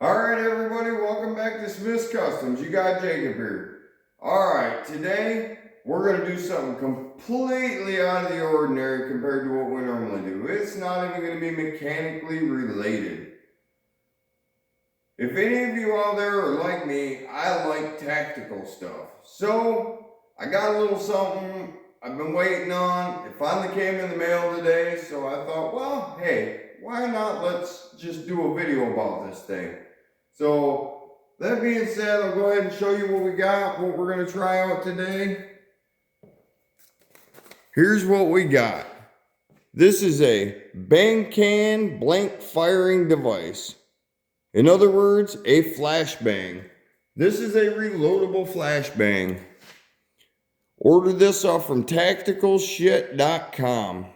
Alright everybody, welcome back to Smith's Customs. You got Jacob here. Alright, today we're going to do something completely out of the ordinary compared to what we normally do. It's not even going to be mechanically related. If any of you out there are like me, I like tactical stuff. So, I got a little something I've been waiting on. It finally came in the mail today, so I thought, well, hey, why not let's just do a video about this thing. So, that being said, I'll go ahead and show you what we got, what we're going to try out today. Here's what we got. This is a bang can blank firing device. In other words, a flashbang. This is a reloadable flashbang. Order this off from tacticalshit.com.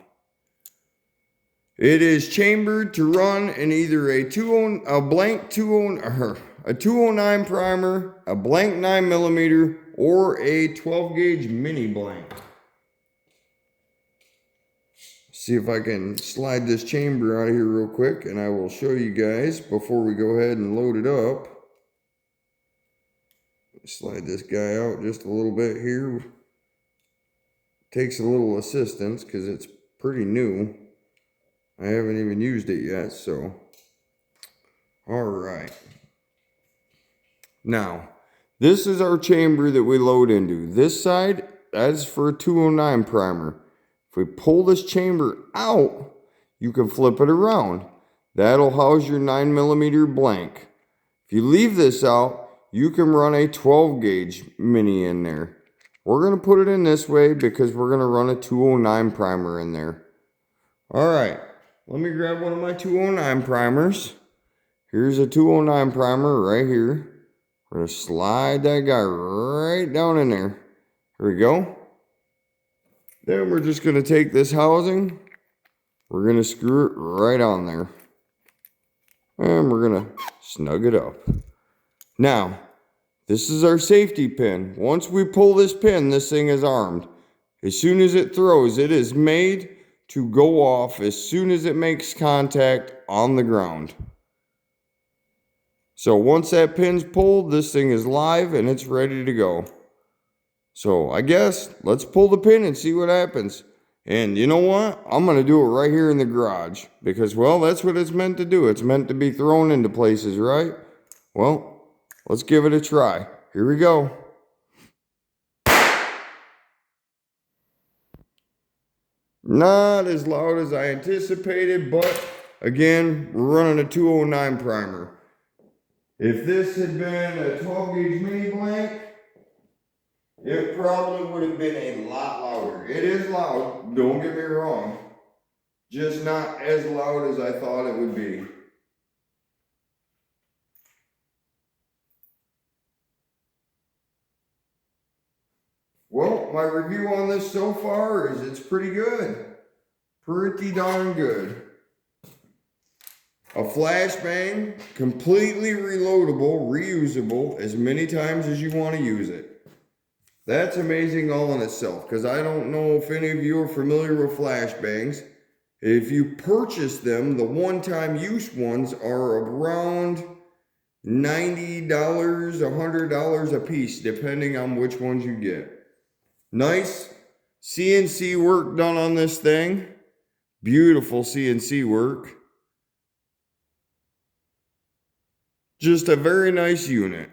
It is chambered to run in either a 209 primer, a blank 9mm, or a 12 gauge mini blank. See if I can slide this chamber out of here real quick, and I will show you guys before we go ahead and load it up. Slide this guy out just a little bit here. Takes a little assistance because it's pretty new. I haven't even used it yet, so. Alright. Now, this is our chamber that we load into. This side, that's for a 209 primer. If we pull this chamber out, you can flip it around. That'll house your 9mm blank. If you leave this out, you can run a 12 gauge mini in there. We're going to put it in this way because we're going to run a 209 primer in there. Alright, let me grab one of my 209 primers. Here's a 209 primer right here. We're going to slide that guy right down in there. Here we go. Then we're just going to take this housing. We're going to screw it right on there. And we're going to snug it up. Now, this is our safety pin. Once we pull this pin, this thing is armed. As soon as it throws, it is made to go off as soon as it makes contact on the ground. So once that pin's pulled, this thing is live and it's ready to go. So I guess let's pull the pin and see what happens. And you know what? I'm going to do it right here in the garage. Because, well, that's what it's meant to do. It's meant to be thrown into places, right? Well, let's give it a try. Here we go. Not as loud as I anticipated, but again, we're running a 209 primer. If this had been a 12 gauge mini blank, it probably would have been a lot louder. It is loud, don't get me wrong. Just not as loud as I thought it would be. Well, my review on this so far is it's pretty good. Pretty darn good. A flashbang, completely reloadable, reusable as many times as you want to use it. That's amazing all in itself, because I don't know if any of you are familiar with flashbangs. If you purchase them, the one-time use ones are around $90, $100 a piece, depending on which ones you get. Nice CNC work done on this thing. Beautiful CNC work. Just a very nice unit.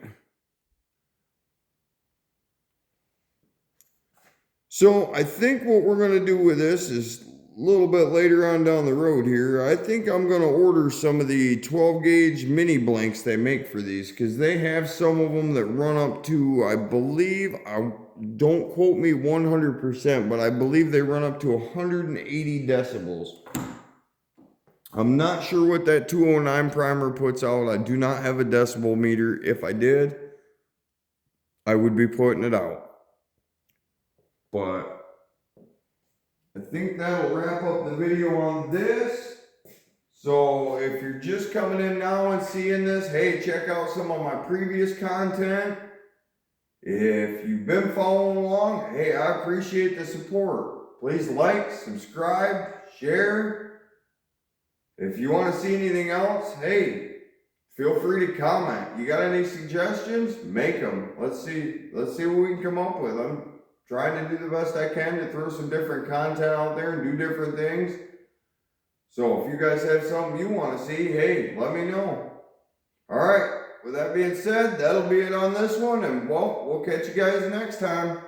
So I think what we're going to do with this is a little bit later on down the road here. I think I'm going to order some of the 12 gauge mini blanks they make for these, because they have some of them that run up to, I believe, don't quote me 100%, but I believe they run up to 180 decibels. I'm not sure what that 209 primer puts out. I do not have a decibel meter. If I did, I would be putting it out. But I think that'll wrap up the video on this. So if you're just coming in now and seeing this, hey, check out some of my previous content. If you've been following along, hey, I appreciate the support. Please like, subscribe, share. If you want to see anything else, hey, feel free to comment. You got any suggestions? Make them. Let's see what we can come up with. I'm trying to do the best I can to throw some different content out there and do different things. So if you guys have something you want to see, hey, let me know. All right, with that being said, that'll be it on this one, and well, we'll catch you guys next time.